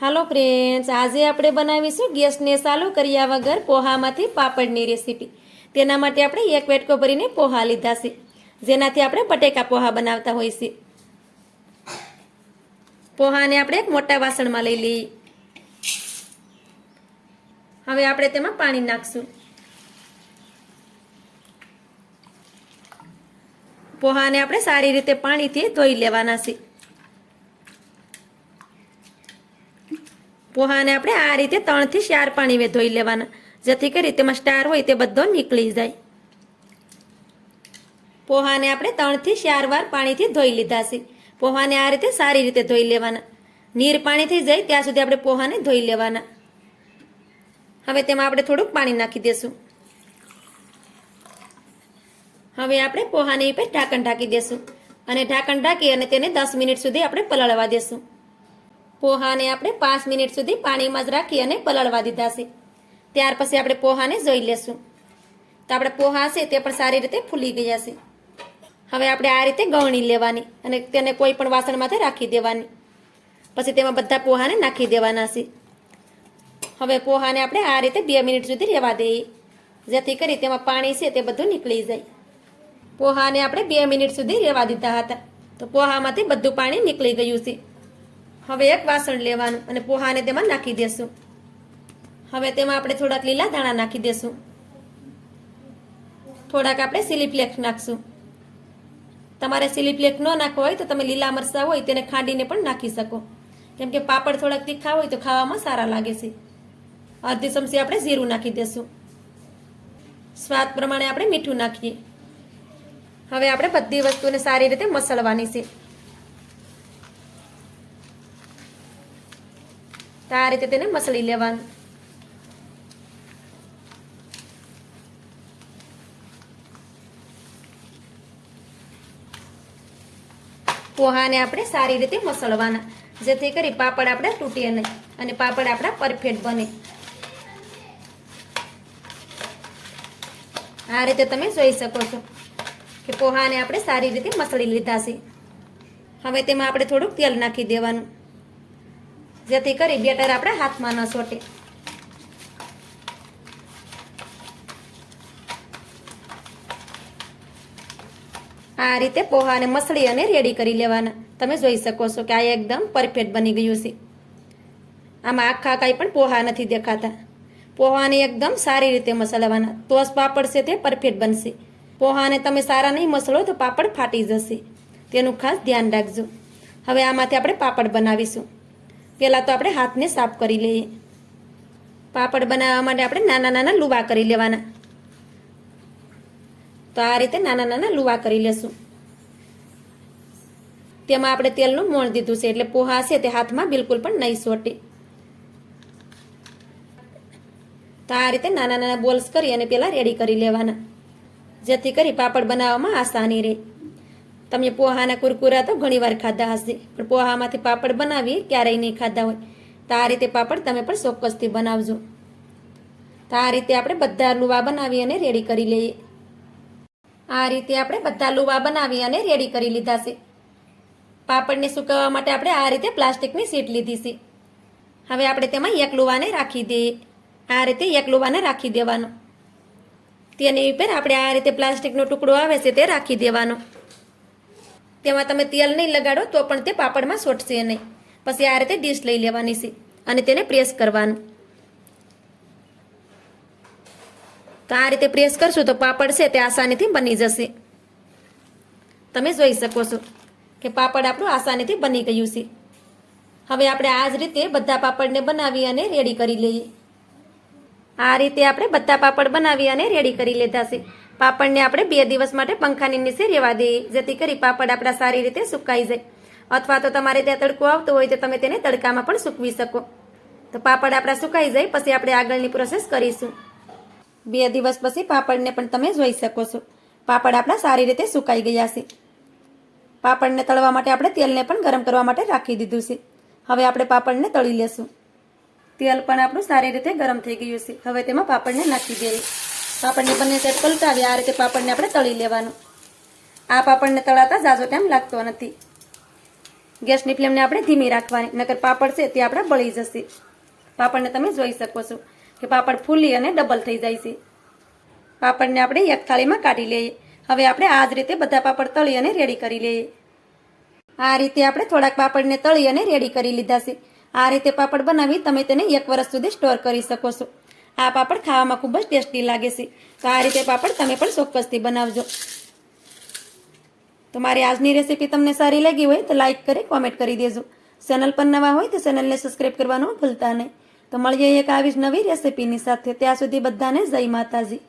હાલો friends, આજે આપણે બનાવીશું ગેસને ચાલુ કર્યા વગર પોહામાંથી પાપડની રેસીપી। તેના માટે આપણે એક વેટકો ભરીને પોહા લીધા છે, જેનાથી આપણે બટેકા પોહા બનાવતા હોય છે। પોહાને આપણે એક મોટા વાસણમાં લઈ લઈએ। હવે આપણે તેમાં પાણી નાખશું। પોહાને આપણે સારી રીતે પાણીથી ધોઈ લેવાના છે। પોહાને આપણે આ રીતે 3 થી 4 પાણી ધોઈ લેવાના, જેથી કરી તેમાં સ્ટાર હોય તે બધો નીકળી જાય। પોહાને આપણે 3 થી 4 વાર પાણીથી ધોઈ લીધા છે। પોહાને આ રીતે સારી રીતે ધોઈ લેવાના, નીર પાણી થઈ જાય ત્યાં સુધી આપણે પોહાને ધોઈ લેવાના। હવે તેમાં આપણે થોડુંક પાણી નાખી દેશું। હવે આપણે પોહાની ઉપર ઢાંકણ ઢાંકી દેશું અને ઢાંકણ ઢાંકી અને તેને 10 મિનિટ સુધી આપણે પલાળવા દેશું। પોહાને આપણે 5 મિનિટ સુધી પાણીમાં જ રાખી અને પલાળવા દીધા છે। ત્યાર પછી આપણે પોહાને જોઈ લેશું તો આપણે પોહા છે તે પણ સારી રીતે ફૂલી ગયા છે। હવે આપણે આ રીતે ગવણી લેવાની અને તેને કોઈ પણ વાસણમાંથી રાખી દેવાની, પછી તેમાં બધા પોહાને નાખી દેવાના છે। હવે પોહાને આપણે આ રીતે 2 મિનિટ સુધી રહેવા દઈએ, જેથી કરી તેમાં પાણી છે તે બધું નીકળી જાય। પોહાને આપણે 2 મિનિટ સુધી રહેવા દીધા હતા તો પોહામાંથી બધું પાણી નીકળી ગયું છે। હવે એક વાસણ લેવાનું અને પોહાને તેમાં નાખી દેશું। હવે તેમાં આપણે થોડાક લીલા ધાણા નાખી દેશું, થોડાક આપણે ચીલી ફ્લેક્સ નાખશું। તમારે ચીલી ફ્લેક્સ ન નાખવો હોય તો તમે લીલા મરચાં હોય તેને ખાંડીને પણ નાખી શકો, કેમ કે પાપડ થોડાક તીખા હોય તો ખાવામાં સારા લાગે છે। અડધી ચમચી આપણે જીરું નાખી દેશું, સ્વાદ પ્રમાણે આપણે મીઠું નાખીએ। હવે આપણે બધી વસ્તુને સારી રીતે મસળવાની છે। તો આ રીતે તેને મસળી લેવાનું। પોહાને આપણે સારી રીતે મસળવાના, જેથી કરી પાપડ આપણા તૂટે નહીં અને પાપડ આપણા પરફેક્ટ બને। આ રીતે તમે જોઈ શકો છો કે પોહાને આપણે સારી રીતે મસળી લીધા છે। હવે તેમાં આપણે થોડુંક તેલ નાખી દેવાનું, જેથી કરી બેટર આપણા હાથમાં ન ચોટે। આ રીતે પોહાને મસળી અને રેડી કરી લેવાના। તમે જોઈ શકો છો કે આ એકદમ પરફેક્ટ બની ગયું છે। આમાં આખા કાંઈ પણ પોહા નથી દેખાતા। પોહાને એકદમ સારી રીતે મસળવાના, તો જ પાપડ છે તે પરફેક્ટ બનશે। પોહાને તમે સારા નહીં મસળો તો પાપડ ફાટી જશે, તેનું ખાસ ધ્યાન રાખજો। હવે આમાંથી આપણે પાપડ બનાવીશું। પહેલાં તો આપણે હાથને સાફ કરી લઈએ। પાપડ બનાવવા માટે આપણે નાના નાના લુવા કરી લેવાના। તો આ રીતે નાના નાના લુવા કરી લેશું। તેમાં આપણે તેલનું મોણ દીધું છે, એટલે પોહા છે તે હાથમાં બિલકુલ પણ નહીં ચોટે। તો આ રીતે નાના નાના બોલ્સ કરી અને પહેલાં રેડી કરી લેવાના, જેથી કરી પાપડ બનાવવામાં આસાની રહે। તમે પોહાના કુરકુરા તો ઘણીવાર ખાધા હશે, પણ પોહામાંથી પાપડ બનાવીએ ક્યારેય નહીં ખાધા હોય, તો આ રીતે પાપડ તમે પણ ચોક્કસથી બનાવજો। તો આ રીતે આપણે બધા લુવા બનાવી અને રેડી કરી લઈએ। આ રીતે આપણે બધા લુવા બનાવી અને રેડી કરી લીધા છે। પાપડને સુકવવા માટે આપણે આ રીતે પ્લાસ્ટિકની શીટ લીધી છે। હવે આપણે તેમાં એક લુવાને રાખી દઈએ। આ રીતે એક લુવાને રાખી દેવાનો, તેની ઉપર આપણે આ રીતે પ્લાસ્ટિકનો ટુકડો આવે છે તે રાખી દેવાનો। તેમાં તમે તેલ નહીં લગાડો તો પણ તે પાપડમાં ચોટશે નહીં। પછી આ રીતે ડીશ લઈ લેવાની છે અને તેને પ્રેસ કરવાનું। તો આ રીતે પ્રેસ કરશું તો પાપડ છે તે આસાનીથી બની જશે। તમે જોઈ શકો છો કે પાપડ આપણું આસાનીથી બની ગયું છે। હવે આપણે આ જ રીતે બધા પાપડને બનાવી અને રેડી કરી લઈએ। આ રીતે આપણે બધા પાપડ બનાવી અને રેડી કરી લીધા છે। પાપડને આપણે 2 દિવસ માટે પંખાની નીચે રહેવા દઈએ, જેથી કરી પાપડ આપણા સારી રીતે સુકાઈ જાય, અથવા તો તમારે ત્યાં તડકો આવતો હોય તો તમે તેને તડકામાં પણ સૂકવી શકો। તો પાપડ આપણા સુકાઈ જાય પછી આપણે આગળની પ્રોસેસ કરીશું। 2 દિવસ પછી પાપડને પણ તમે જોઈ શકો છો, પાપડ આપણા સારી રીતે સુકાઈ ગયા છે। પાપડને તળવા માટે આપણે તેલને પણ ગરમ કરવા માટે રાખી દીધું છે। હવે આપણે પાપડને તળી લેશું। તેલ પણ આપણું સારી રીતે ગરમ થઈ ગયું છે। હવે તેમાં પાપડને નાખી દઈએ। પાપડને બંને સાઈડ પલટાવી આ રીતે પાપડને આપણે તળી લેવાનું। આ પાપડને તળાતા ઝાઝો ટાઈમ લાગતો નથી। ગેસની ફ્લેમને આપણે ધીમી રાખવાની, નકર પાપડ છે તે આપણા બળી જશે. પાપડને તમે જોઈ શકો છો કે પાપડ ફૂલી અને ડબલ થઈ જાય છે. પાપડને આપણે એક થાળીમાં કાઢી લઈએ. હવે આપણે આ જ રીતે બધા પાપડ તળી અને રેડી કરી લઈએ. આ રીતે આપણે થોડાક પાપડને તળી અને રેડી કરી લીધા છે. આ રીતે પાપડ બનાવી તમે તેને 1 વર્ષ સુધી સ્ટોર કરી શકો છો. આ પાપડ ખાવામાં ખૂબ જ ટેસ્ટી લાગે છે. તો આ રીતે પાપડ તમે પણ ચોક્કસથી બનાવજો. તો મારી આજની રેસીપી તમને સારી લાગી હોય તો લાઈક કરી કોમેન્ટ કરી દેજો. ચેનલ પર નવા હોય તો ચેનલને સબસ્ક્રાઈબ કરવાનું ભૂલતા નહીં. તો મળીએ એક આવી જ નવી રેસીપીની સાથે. ત્યાં સુધી બધાને જય માતાજી.